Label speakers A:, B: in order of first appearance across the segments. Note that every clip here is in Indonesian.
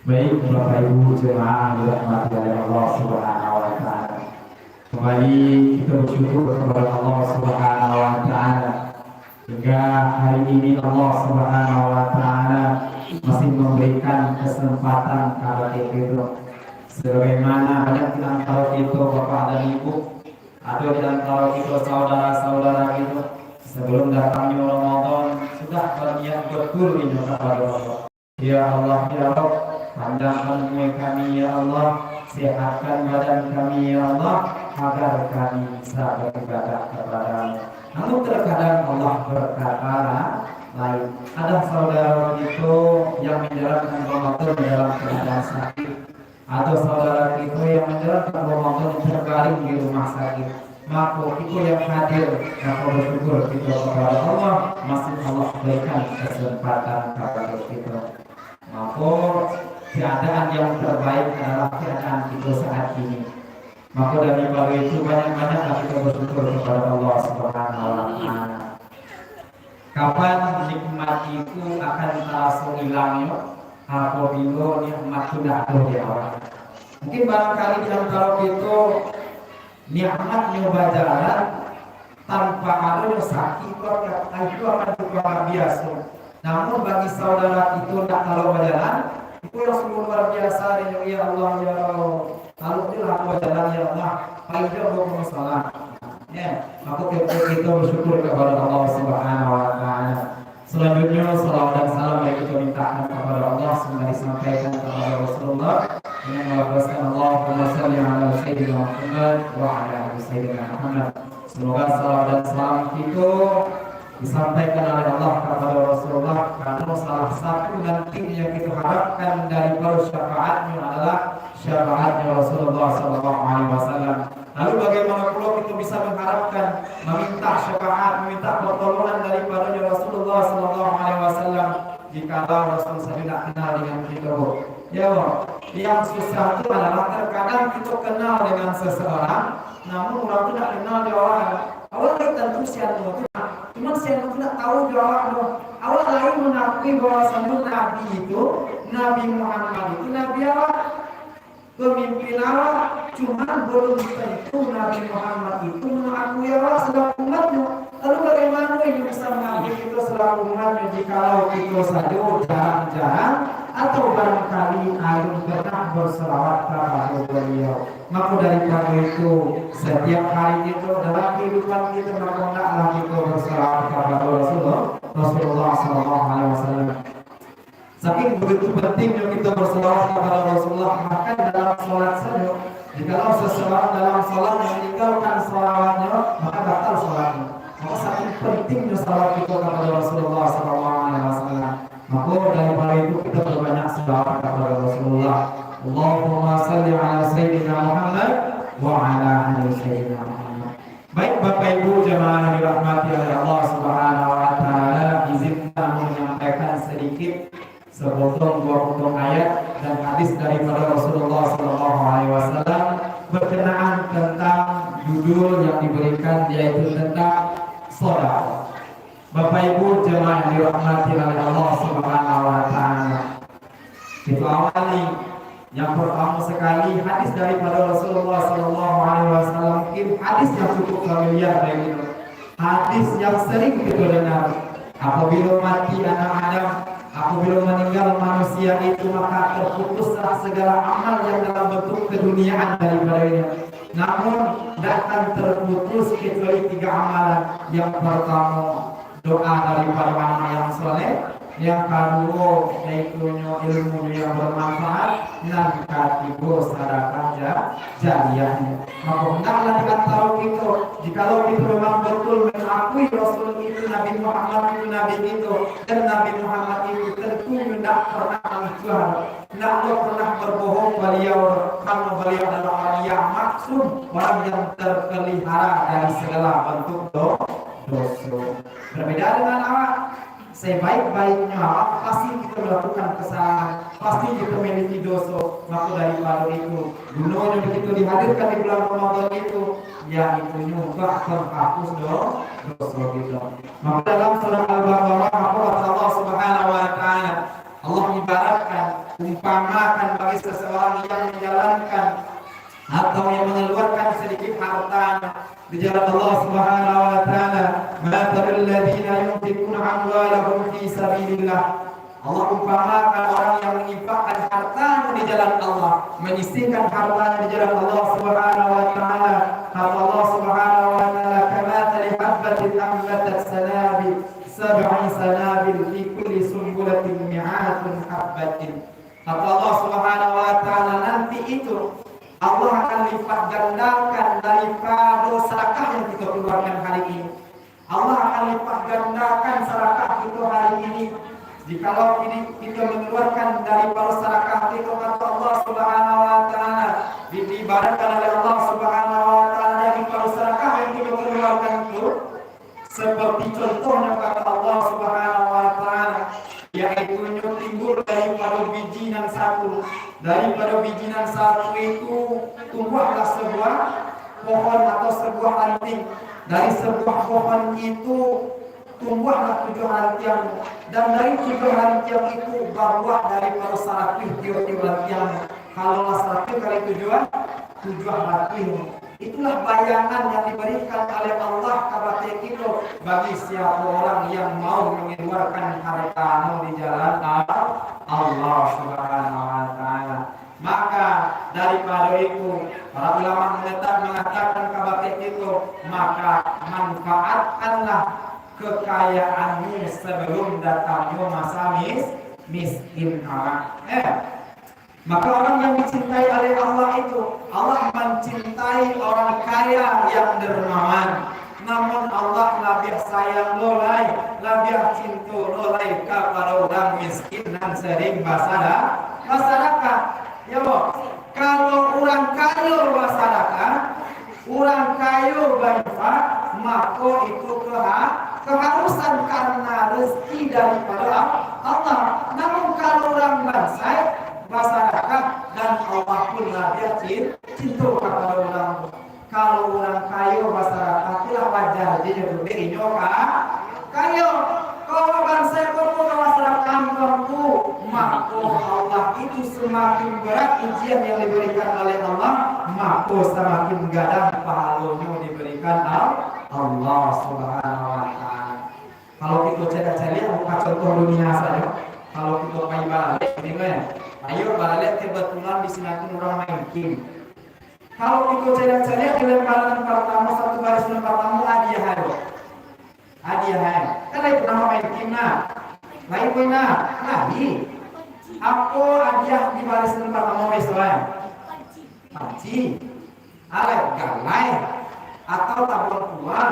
A: Baik Bapak Ibu jemaah dirahmati oleh Allah Subhanahu wa taala. Kembali kita bersyukur kepada Allah Subhanahu wa taala hingga hari ini Allah Subhanahu wa taala masih memberikan kesempatan kepada kita. Sebagaimana banyak di antara kita Bapak dan Ibu atau di antara kita saudara-saudara kita sebelum datangnya Ramadan sudah berniat betul ini kepada Allah. Ya Allah ya Rabb, panjangkan umur kami ya Allah, sehatkan badan kami ya Allah, agar kami bisa beribadah kepada-Mu. Namun terkadang Allah berkata lain. Ada saudara itu yang menjalankan Ramadan dalam keadaan sakit, atau saudara itu yang menjalankan Ramadan terbaring di rumah sakit. Maka itu yang hadir, maka bersyukur kita kepada Allah, masih Allah berikan kesempatan kepada kita. Maka keadaan yang terbaik adalah keadaan kita saat ini. Maka dari itu banyak-banyaklah kita bersyukur kepada Allah Subhanahu wa taala. Kapan nikmat itu akan terasa hilangnya? Apabila nikmat sudah ada di awal. Mungkin barangkali di antara kita nikmatnya berjalan tanpa ada sakit itu akan luar biasa. Namun bagi saudara itu tak kalau berjalan itu yang luar biasa. Ya Allah ya Allah, kalau dia berjalan ya Allah, paling jauh bermasalah. Ya, maka kita bersyukur kepada Allah Subhanahu wa taala. Selanjutnya salawat dan salam yang kita mintakan kepada Allah semoga disampaikan kepada Rasulullah dengan melafazkan Allahumma shalli ala sayyidina Muhammad wa ala ali sayyidina Muhammad. Semoga salawat dan salam itu disampaikan oleh Allah kepada Rasulullah karena salah satu nanti yang kita harapkan dari syafaatnya adalah syafaatnya Rasulullah SAW. Lalu bagaimana pula kita bisa mengharapkan meminta syafaat, meminta pertolongan daripada Rasulullah SAW jika Rasul saja tidak kenal dengan kita? Ya, yang susah itu adalah terkadang kita kenal dengan seseorang, namun orang tidak kenal dia orang. Awal tentu siapa itu, cuma siapa tidak tahu dia orang. Awal lain mengakui bahwa Nabi itu, Nabi Muhammad itu Nabi Allah, pemimpin Allah, cuma belum tentu Nabi Muhammad itu mengakui Allah sebagai umatnya. Lalu bagaimana ini bisa mengambil kita selaku umatnya jika kita saja jarang-jarang atau barangkali belum pernah berselawat kepada beliau. Maka daripada itu setiap hari itu dalam kehidupan kita maka hendaklah kita berselawat kepada Rasulullah SAW. Saking begitu pentingnya kita berselawat kepada Rasulullah, bahkan dalam sholat saja. Jikalau seseorang dalam sholat meninggalkan sholawatnya, maka batal sholatnya. Maka saking pentingnya sholat kita kepada Rasulullah SAW. Maka daripada itu kita berbanyak selawat kepada Rasulullah. Allahumma salli ala sayyidina Muhammad wa ala ali sayyidina Muhammad. Baik Bapak Ibu jemaah yang dirahmati oleh Allah Subhanahu wa taala, izinkan menyampaikan sedikit sepotong dua potong ayat dan hadis daripada Rasulullah SAW berkenaan tentang judul yang diberikan, yaitu tentang sedekah. Bapak Ibu jemaah yang dirahmati oleh Allah Subhanahu wa taala. Kita awali yang pertama sekali hadis daripada Rasulullah SAW. Mungkin hadis yang cukup familiar bagi kita. Hadis yang sering kita dengar. Apabila mati anak Adam, apabila meninggal manusia itu, maka terputuslah segala amal yang dalam bentuk keduniaan daripadanya. Namun datang terputus kecuali 3 amalan. Yang pertama doa daripada anak yang soleh, yang kedua yaitu ilmu yang bermanfaat, dan ketiga sedekah jariyahnya. Maka hendaklah di antara kita, jikalau kita memang betul mengakui Rasul itu Nabi Muhammad itu Nabi itu, dan Nabi Muhammad itu tentu tidak pernah mencuri, tidak pernah berbohong beliau, karena beliau adalah orang yang maksum, orang yang terpelihara dari segala bentuk dosa. Berbeda dengan awak, sebaik-baiknya awak pasti kita melakukan kesalahan, pasti kita memiliki dosa. Maka daripada itu, gunanya begitu dihadirkan di bulan Ramadan itu, ya itu juga terhapus dosa kita. Maka dalam surah Al-Baqarah, Allah Subhanahu wa taala Allah ibaratkan umpamakan bagi seseorang yang menjalankan atau yang mengeluarkan sedikit hartanya di jalan Allah Subhanahu wa taala, matalul ladzina yunfiquna amwalahum fi sabilillah. Allah umpamakan orang yang menginfakkan hartanya di jalan Allah, menyisihkan hartanya di jalan Allah Subhanahu wa taala. Kata Allah Subhanahu wa taala, kamathali habbatin ambatat sanabil sab'i sanabil fi kulli sumbulatin mi'atun habbatin. Kata Allah Subhanahu wa taala, nanti itu Allah akan lipat gandakan daripada sedekah yang kita keluarkan hari ini. Allah akan lipat gandakan sedekah kita hari ini. Jikalau kita mengeluarkan daripada sedekah kita, kata Allah Subhanahu wa taala, diibaratkan oleh Allah Subhanahu wa taala daripada sedekah yang kita keluarkan itu seperti contohnya kata Allah Subhanahu wa taala, yaitu timbul daripada bijinan satu. Daripada bijinan satu itu tumbuhlah sebuah pohon atau sebuah ranting. Dari sebuah pohon itu tumbuhlah 7 rantian, dan dari 7 rantian itu berbuah daripada sarapih tiap-tiap rantian. Kalau sarapih kali 7 rantian. Itulah bayangan yang diberikan oleh Allah kepada kita bagi siapa orang yang mau mengeluarkan harta di jalan Allah Subhanahu wa taala. Maka daripada itu para ulama mengatakan kepada kita, maka manfaatkanlah kekayaanmu sebelum datangnya masa miskin. Maka orang yang dicintai oleh Allah itu, Allah mencintai orang kaya yang dermawan. Namun Allah lebih sayang lolai, lebih cinta lolai kepada orang miskin dan sering masyarakat. Ya boh, kalau orang kaya masyarakat, orang kaya berinfak, maka itu keharusan karena rezeki daripada Allah. Namun kalau orang bansai masyarakat dan Allah pun dia cinta kepada orang. Kalau orang kaya masyarakat itulah wajar dia berinya kaya. Kalau bangsa itu masyarakat kampungku, maka Allah itu semakin berat ujian yang diberikan oleh Allah, maka semakin gadang pahalanya diberikan Allah Subhanahu wa taala. Kalau kita cari bukan contoh dunia saja. Kalau kita main balik ini kan, ayo balik kebetulan di sini orang main game. Kalau kita cari di lembaran pertama satu baris pertama hadiah. Kan itu nama main game lain punya lagi. Apa hadiah di baris pertama besok? Panci, alat galai, atau tabung tua.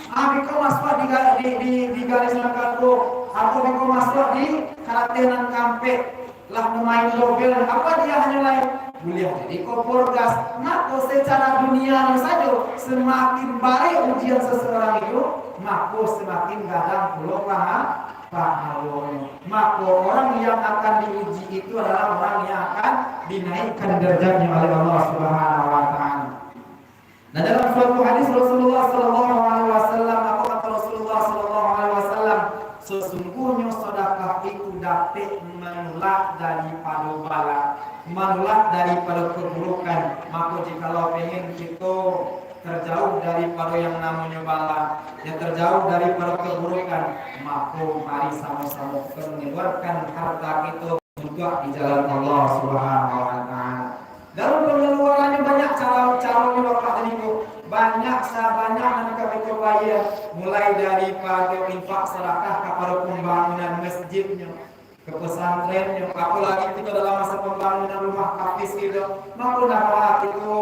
A: Biko masuk di garis langkahku, atau biko masuk di karatenan kampek lah memain dobel, apa dia hanya lain boleh jadi kompor gas. Maka secara dunia saja semakin baik ujian seseorang itu, maka semakin gadang pulau pahalanya. Maka orang yang akan diuji itu adalah orang yang akan dinaikkan derajatnya oleh Allah Subhanahu wa taala. Nah, dalam suatu hadis Rasulullah sallallahu alaihi wasallam, apa kata Rasulullah sallallahu alaihi wasallam, sesungguhnya sedekah itu dapat menolak daripada bala, menolak daripada keburukan. Maka jikalau pengen kita terjauh daripada yang namanya bala, yang terjauh daripada keburukan, maka mari sama-sama kita mengeluarkan harta kita untuk di jalan Allah Subhanahu wa taala. Dalam pengeluarannya banyak cara-caranya Bapak dan Ibu. Banyak yang kami bayar, mulai daripada infak sedekah kepada pembangunan masjidnya, ke pesantrennya, apalagi kita dalam masa pembangunan rumah hafiz gitu. Maka nak kita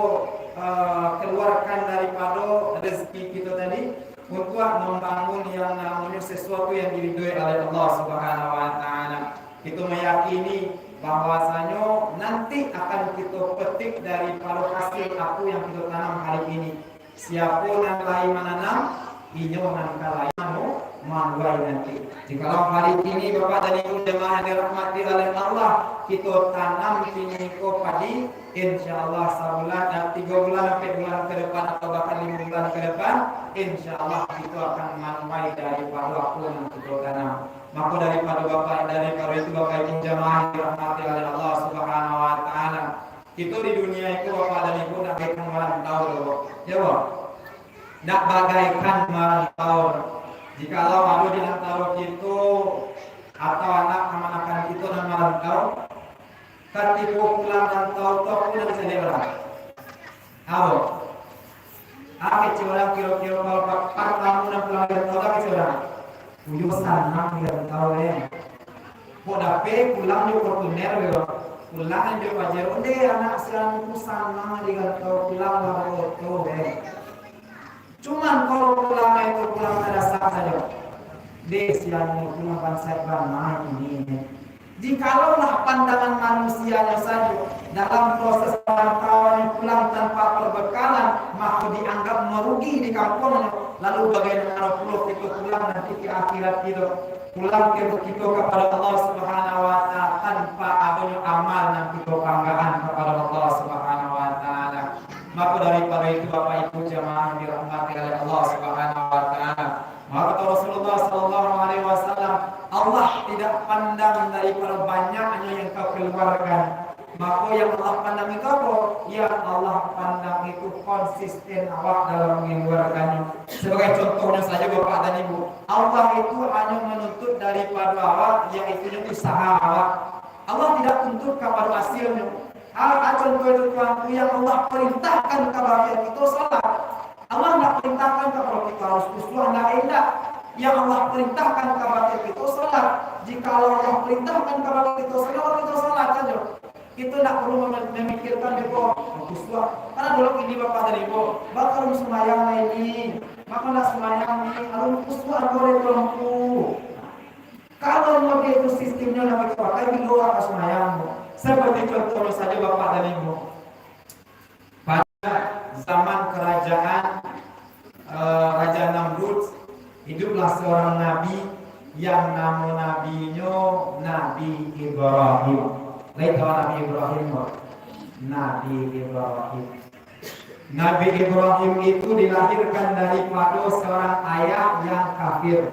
A: keluarkan daripada rezeki kita tadi untuk membangun yang namanya sesuatu yang diridhoi oleh Allah Subhanahu wa taala. Kita meyakini bahwasanya nanti akan kita petik daripada hasil aku yang kita tanam hari ini. Siapa yang lain menanam, inyonan kalayanu manwai nanti. Jikalau hari ini Bapak dan Ibu jemaah dirahmati oleh Allah, kita tanam piniko padi, insya Allah sebulan dan 3 bulan sampai bulan ke depan atau bahkan 5 bulan ke depan, insya Allah kita akan manwai daripada apa yang kita tanam. Maka daripada itu Bapak Ibu jemaah dirahmati oleh Allah Subhanahu Wa Taala, kita di dunia itu Bapak dan Ibu nak bagaikan merantau, ya Bapak. Nak bagaikan merantau. Jikalau ada di antara kita atau anak kemanakan kita dan merantau, ketika pulang rantau tak pun bisa diberang. Awak, kecil orang kira-kira kalau pak tamu dan pulang rantau tak kecil orang. Ujung sana rantau Kok dapat pulang juga pertuner bro. Pulang juga wajar. Udah anak siang sana di rantau pulang lalu tu Cuman kalau pulang itu pulang terasa saja. Desian pulang bangsa bangsa ini. Jikalau pandangan manusianya saja dalam proses perantauan pulang tanpa perbekalan, maka dianggap merugi di kampungnya. Lalu bagaimana pula kita pulang nanti ke akhirat kita, pulang kita kepada Allah Subhanahu Wa Taala tanpa adanya amal dan kita banggaan kepada Allah Subhanahu Wa Taala. Maka daripada itu Bapak Ibu jemaah dirahmati oleh Allah Subhanahu Wa Taala, maka Rasulullah Sallallahu Alaihi Wasallam, Allah tidak pandang daripada banyaknya yang kau keluarkan. Maka yang Allah pandang itu apa? Yang Allah pandang itu konsisten awak dalam mengeluarkannya. Sebagai contohnya saja Bapak dan Ibu, Allah itu hanya menuntut daripada awak yaitu usaha awak. Allah tidak tuntut kepada hasilnya. Contoh itu Tuhan yang Allah perintahkan kepada kita salat. Allah tidak perintahkan kepada kita harus khusyuk, tidak. Yang Allah perintahkan kepada kita salat. Jika Allah perintahkan kepada kita salat saja. Kita tidak perlu memikirkan depo khusyuk. Karena dulu ini Bapak dan Ibu, bakal semayang ini, maka nak semayang ini, kalau khusyuk boleh lampu. Kalau mau itu sistemnya nak pakai di luar semayang. Seperti contoh saja Bapak dan Ibu, pada zaman kerajaan Raja Namrud, hiduplah seorang nabi yang nama nabinya Nabi Ibrahim. Lihat Nabi Ibrahim. Nabi Ibrahim itu dilahirkan daripada seorang ayah yang kafir,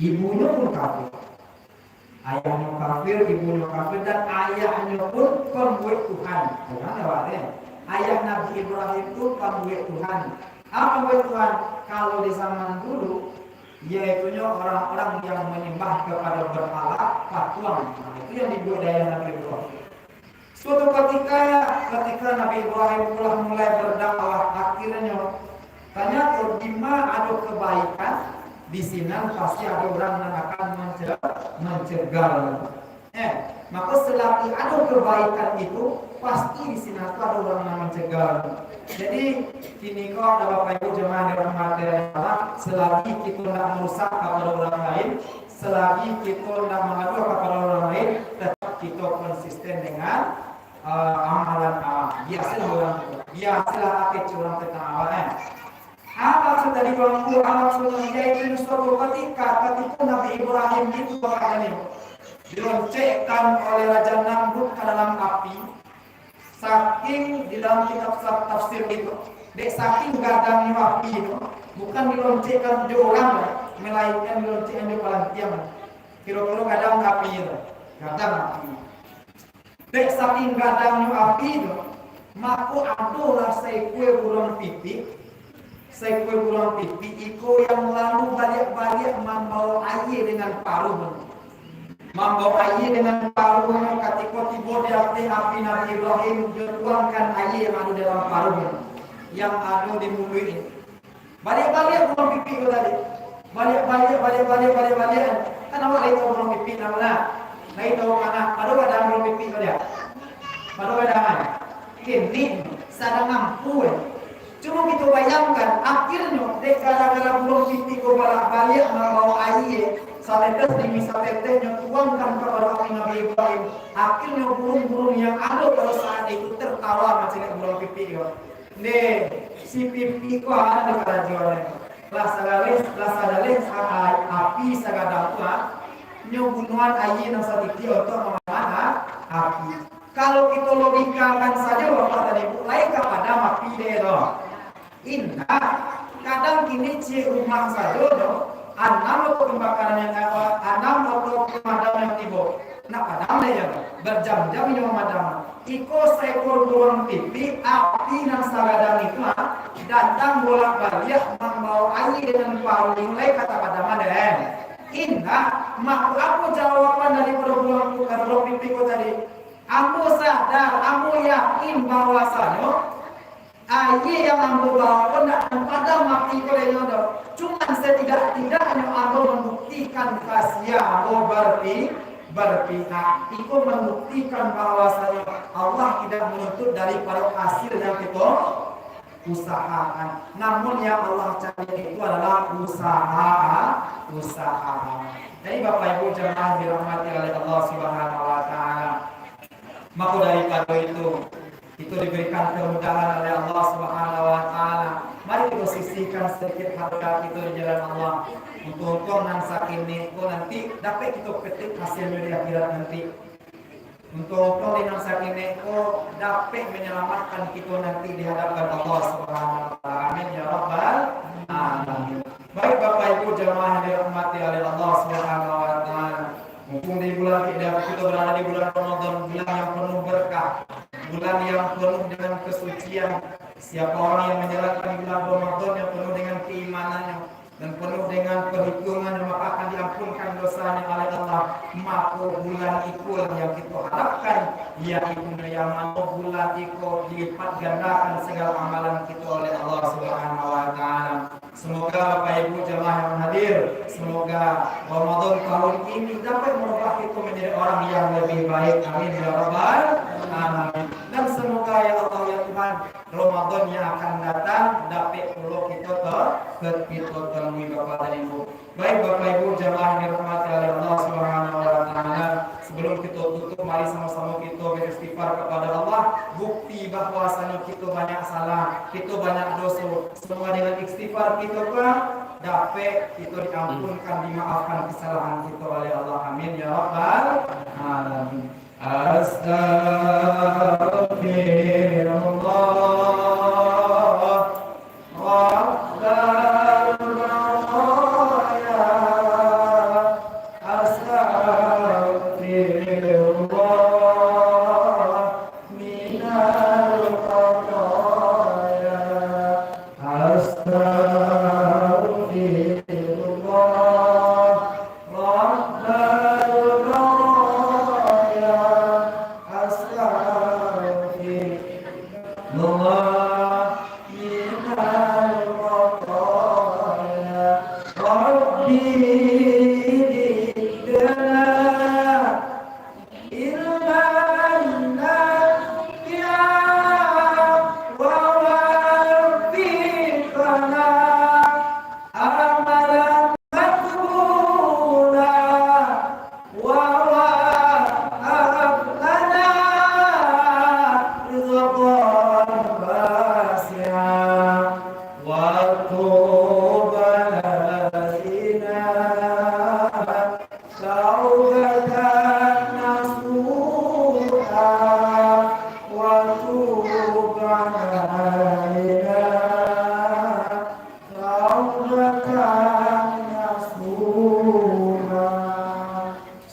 A: ibunya pun kafir. Ayahnya kafir, ibunya kafir, dan ayahnya pun pembuat Tuhan. Bukan lewatnya. Ayah Nabi Ibrahim itu pembuat Tuhan. Apa pembuat Tuhan? Kalau di zaman dulu, yaitunya orang-orang yang menyembah kepada berhala, patung. Nah, itu yang dibuat ayah Nabi Ibrahim. Suatu ketika Nabi Ibrahim telah mulai berdakwah, akhirnya tanya di mana ada kebaikan. Di sini pasti ada orang yang akan mencegah. Maka selagi ada kebaikan itu pasti di sini ada orang yang mencegah. Jadi kini kau ada Bapak Ibu jemaah dirahmati Allah, selagi kita tidak merusak kepada orang lain, selagi kita tidak mengadu kepada orang lain, tetap kita konsisten dengan amalan biasalah pakai curang tentang awalnya. Apa maksud dari Quran yaitu suatu ketika Nabi Ibrahim itu diloncengkan oleh Raja Namrud ke dalam api. Saking di dalam kitab tafsir itu, saking gadangnya api itu, bukan diloncengkan di orang, melainkan diloncengkan di kepala tiang. Kira-kira gadang api itu, gadang api. Saking gadangnya api itu, maka adalah sekue burung pipik. Sekue burung pipi iko yang lalu balik-balik membawa air dengan paruh. Membawa air dengan paruh ketika tiba di api Nabi Ibrahim dituangkan air yang ada dalam paruh yang ada di mulut ini. Balik-balik burung pipi itu tadi. Balik-balik. Kan awak lagi tahu burung pipi namanya. Lagi tahu mana? Pada wadah burung pipi itu dia. Pada wadah mana? Kini sadang mampu. Cuma kita bayangkan akhirnya gara-gara burung pipi ko balik membawa air sampai tesnya tuangkan kepada api Nabi Ibrahim. Akhirnya burung-burung yang ada pada saat itu tertawa macam burung pipi ko. Si pipi ko ada pada jualan. lasadaleh api sagadang tua nyubunuan ayi nang satiti untuk memanah api. Kalau kita logikakan saja Bapak tadi mulai kepada api deh dong. Indah kadang kini rumah saja dong. Anam atau pembakaran yang anam atau pemadaman yang tiba. Nah padam ya berjam-jam yang memadam. Iko seekor burung pipih api nang sagadang itu datang bolak-balik membawa air dengan paling mulai kata padaman deh. Indah mak aku jawaban dari burung pipihku tadi. Aku sadar, aku yakin bahwasanya air yang aku bawa pun pada mati koleyono. Cuma setidak-tidaknya aku membuktikan kasih aku berpihak. Itu membuktikan bahwasanya Allah tidak menuntut daripada hasil yang kita usahakan. Namun yang Allah cari itu adalah usaha. Jadi Bapak Ibu jemaah dirahmati oleh Allah Subhanahu wa taala. Maka daripada itu diberikan kemudahan oleh Allah Subhanahu wa taala. Mari kita sisihkan sedikit harta itu di jalan Allah. Untuk nang sakini nanti dapat kita petik hasilnya di akhirat nanti. Untuk di nang sakini dapat menyelamatkan kita nanti di hadapan Allah Subhanahu wa taala. Amin ya rabbal alamin. Baik Bapak Ibu jemaah yang dirahmati oleh Allah Subhanahu wa taala. Mumpung di bulan kita berada di bulan Ramadan, bulan yang penuh berkah, bulan yang penuh dengan kesucian. Siapa orang yang menjalankan bulan Ramadan yang penuh dengan keimanannya dan penuh dengan perhitungan, maka akan diampunkan dosanya oleh Allah. Maka bulan itu yang kita harapkan, yaitu yang mana bulan itu dilipat gandakan segala amalan kita oleh Allah Subhanahu wa taala. Semoga Bapak Ibu jemaah yang hadir, semoga Ramadan tahun ini dapat merubah kita menjadi orang yang lebih baik. Amin ya rabbal alamin. Dan semoga ya Allah ya Tuhan, Ramadan yang akan datang dapat perlu kita temui Bapak dan Ibu. Baik Bapak Ibu jemaah yang dirahmati oleh Allah Subhanahu wa taala, sebelum kita tutup mari sama-sama kita beristighfar kepada Allah, bukti bahwasanya kita banyak salah, kita banyak dosa. Semoga dengan istighfar kita dapat kita diampunkan, dimaafkan kesalahan kita oleh Allah. Amin ya rabbal alamin.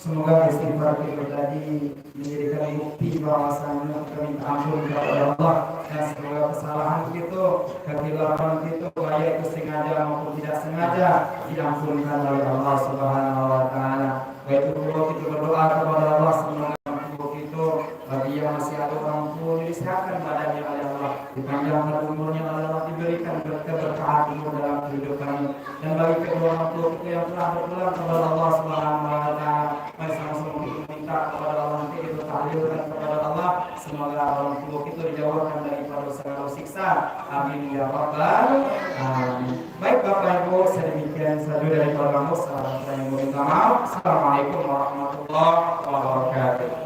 A: Semoga istighfar kita tadi menjadikan bukti bahwasanya kami ampun kepada Allah, dan semoga kesalahan kita, kekhilafan kita, baik itu sengaja maupun tidak sengaja, diampunkan oleh Allah Subhanahu wa taala. Baik itu kita berdoa kepada Allah semoga tubuh kita bagi yang masih ada orang tua disehatkan badannya oleh Allah, dipanjangkan umurnya oleh Allah, diberikan keberkahan umur dalam kehidupannya, dan bagi kedua orang tua kita yang telah berpulang kepada Allah Subhanahu wa taala, mari sama-sama kita minta kepada Allah, nanti kita tahlilkan kepada Allah, semoga orang tua kita dijauhkan daripada segala siksa. Amin ya rabbal alamin. Baik Bapak Ibu, sedemikian saja dari kami. Assalamualaikum warahmatullahi wabarakatuh.